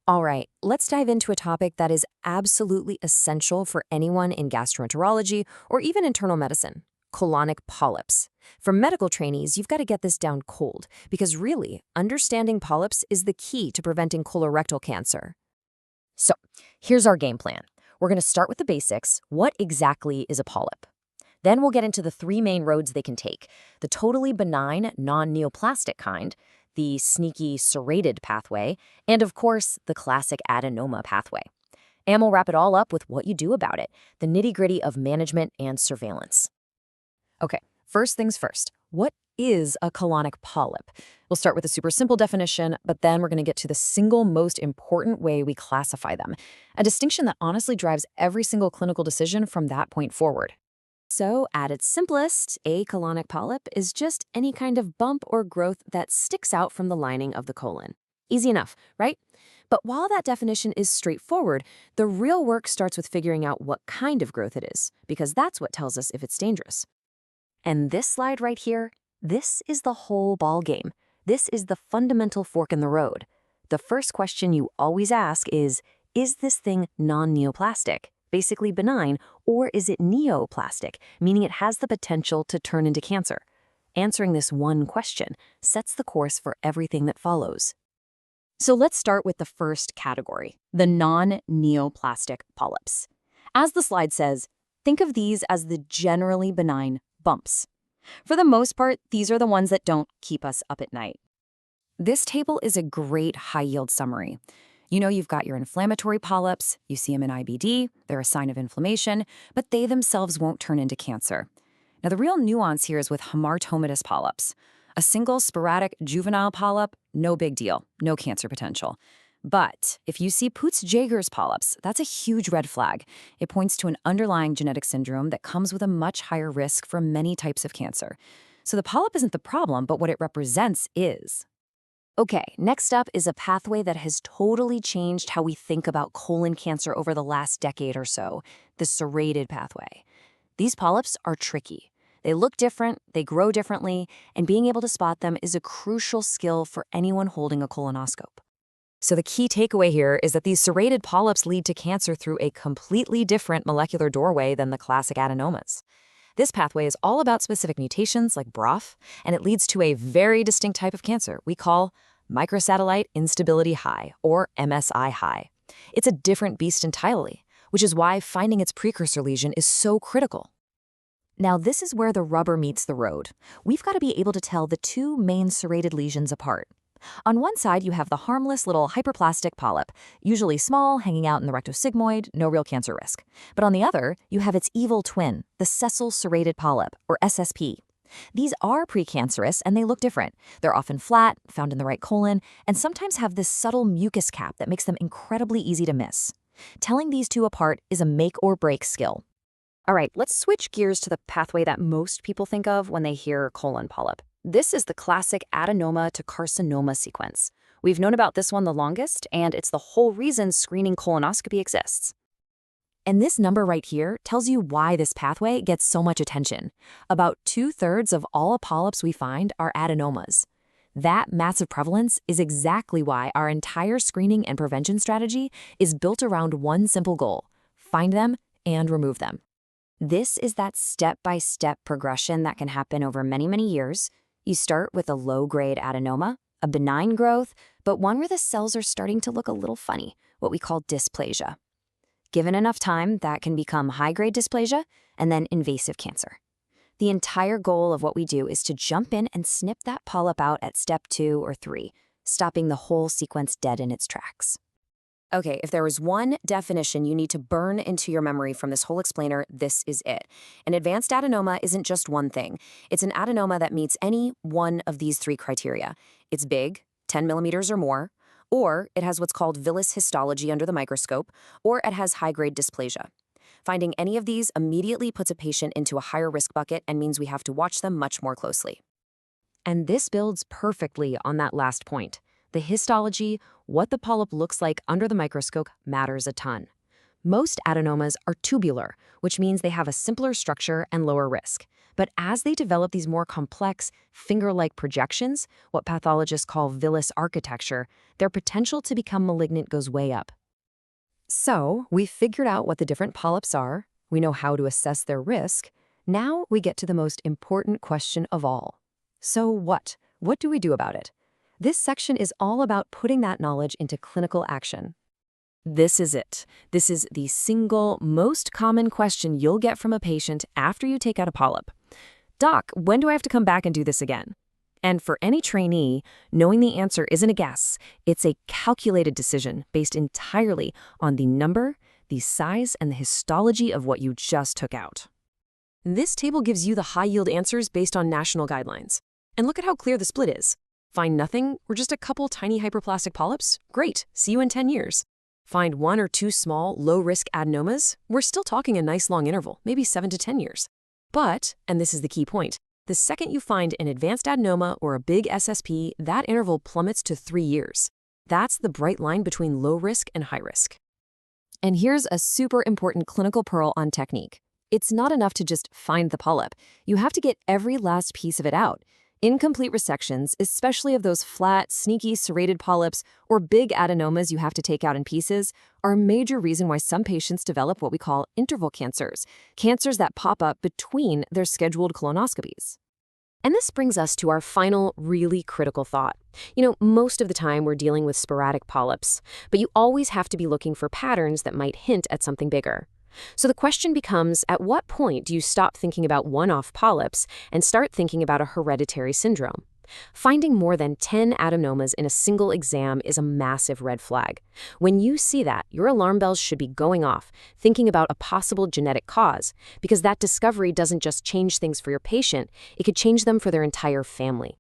All right, let's dive into a topic that is absolutely essential for anyone in gastroenterology or even internal medicine: colonic polyps. For medical trainees, you've got to get this down cold because really, understanding polyps is the key to preventing colorectal cancer. So, here's our game plan. We're going to start with the basics. What exactly is a polyp? Then we'll get into the three main roads they can take: the totally benign, non-neoplastic kind, the sneaky serrated pathway, and of course, the classic adenoma pathway. And we'll wrap it all up with what you do about it, the nitty-gritty of management and surveillance. Okay, first things first. What is a colonic polyp? We'll start with a super simple definition, but then we're going to get to the single most important way we classify them, a distinction that honestly drives every single clinical decision from that point forward. So, at its simplest, a colonic polyp is just any kind of bump or growth that sticks out from the lining of the colon. Easy enough, right? But while that definition is straightforward, the real work starts with figuring out what kind of growth it is, because that's what tells us if it's dangerous. And this slide right here, this is the whole ball game. This is the fundamental fork in the road. The first question you always ask is this thing non-neoplastic, basically benign, or is it neoplastic, meaning it has the potential to turn into cancer? Answering this one question sets the course for everything that follows. So let's start with the first category, the non-neoplastic polyps. As the slide says, think of these as the generally benign bumps. For the most part, these are the ones that don't keep us up at night. This table is a great high-yield summary. You've got your inflammatory polyps, you see them in IBD, they're a sign of inflammation, but they themselves won't turn into cancer. Now, the real nuance here is with hamartomatous polyps. A single sporadic juvenile polyp, no big deal, no cancer potential. But if you see Peutz-Jeghers polyps, that's a huge red flag. It points to an underlying genetic syndrome that comes with a much higher risk for many types of cancer. So the polyp isn't the problem, but what it represents is. Okay, next up is a pathway that has totally changed how we think about colon cancer over the last decade or so, the serrated pathway. These polyps are tricky. They look different, they grow differently, and being able to spot them is a crucial skill for anyone holding a colonoscope. So the key takeaway here is that these serrated polyps lead to cancer through a completely different molecular doorway than the classic adenomas. This pathway is all about specific mutations like BRAF, and it leads to a very distinct type of cancer we call microsatellite instability high, or MSI high. It's a different beast entirely, which is why finding its precursor lesion is so critical. Now, this is where the rubber meets the road. We've got to be able to tell the two main serrated lesions apart. On one side, you have the harmless little hyperplastic polyp, usually small, hanging out in the rectosigmoid, no real cancer risk. But on the other, you have its evil twin, the sessile serrated polyp, or SSP. These are precancerous, and they look different. They're often flat, found in the right colon, and sometimes have this subtle mucus cap that makes them incredibly easy to miss. Telling these two apart is a make-or-break skill. All right, let's switch gears to the pathway that most people think of when they hear colon polyp. This is the classic adenoma to carcinoma sequence. We've known about this one the longest, and it's the whole reason screening colonoscopy exists. And this number right here tells you why this pathway gets so much attention. About 2/3 of all polyps we find are adenomas. That massive prevalence is exactly why our entire screening and prevention strategy is built around one simple goal: find them and remove them. This is that step-by-step progression that can happen over many, many years. You start with a low-grade adenoma, a benign growth, but one where the cells are starting to look a little funny, what we call dysplasia. Given enough time, that can become high-grade dysplasia and then invasive cancer. The entire goal of what we do is to jump in and snip that polyp out at step 2 or 3, stopping the whole sequence dead in its tracks. Okay, if there was one definition you need to burn into your memory from this whole explainer, this is it. An advanced adenoma isn't just one thing. It's an adenoma that meets any one of these 3 criteria. It's big, 10 millimeters or more, or it has what's called villus histology under the microscope, or it has high-grade dysplasia. Finding any of these immediately puts a patient into a higher risk bucket and means we have to watch them much more closely. And this builds perfectly on that last point. The histology, what the polyp looks like under the microscope, matters a ton. Most adenomas are tubular, which means they have a simpler structure and lower risk. But as they develop these more complex, finger-like projections, what pathologists call villus architecture, their potential to become malignant goes way up. So, we've figured out what the different polyps are, we know how to assess their risk. Now we get to the most important question of all. So what? What do we do about it? This section is all about putting that knowledge into clinical action. This is it. This is the single most common question you'll get from a patient after you take out a polyp. Doc, when do I have to come back and do this again? And for any trainee, knowing the answer isn't a guess. It's a calculated decision based entirely on the number, the size, and the histology of what you just took out. This table gives you the high-yield answers based on national guidelines. And look at how clear the split is. Find nothing or just a couple tiny hyperplastic polyps? Great, see you in 10 years. Find 1 or 2 small, low-risk adenomas? We're still talking a nice long interval, maybe 7 to 10 years. But, and this is the key point, the second you find an advanced adenoma or a big SSP, that interval plummets to 3 years. That's the bright line between low risk and high risk. And here's a super important clinical pearl on technique. It's not enough to just find the polyp. You have to get every last piece of it out. Incomplete resections, especially of those flat, sneaky, serrated polyps or big adenomas you have to take out in pieces, are a major reason why some patients develop what we call interval cancers that pop up between their scheduled colonoscopies. And this brings us to our final, really critical thought. Most of the time we're dealing with sporadic polyps, but you always have to be looking for patterns that might hint at something bigger. So the question becomes, at what point do you stop thinking about one-off polyps and start thinking about a hereditary syndrome? Finding more than 10 adenomas in a single exam is a massive red flag. When you see that, your alarm bells should be going off, thinking about a possible genetic cause, because that discovery doesn't just change things for your patient, it could change them for their entire family.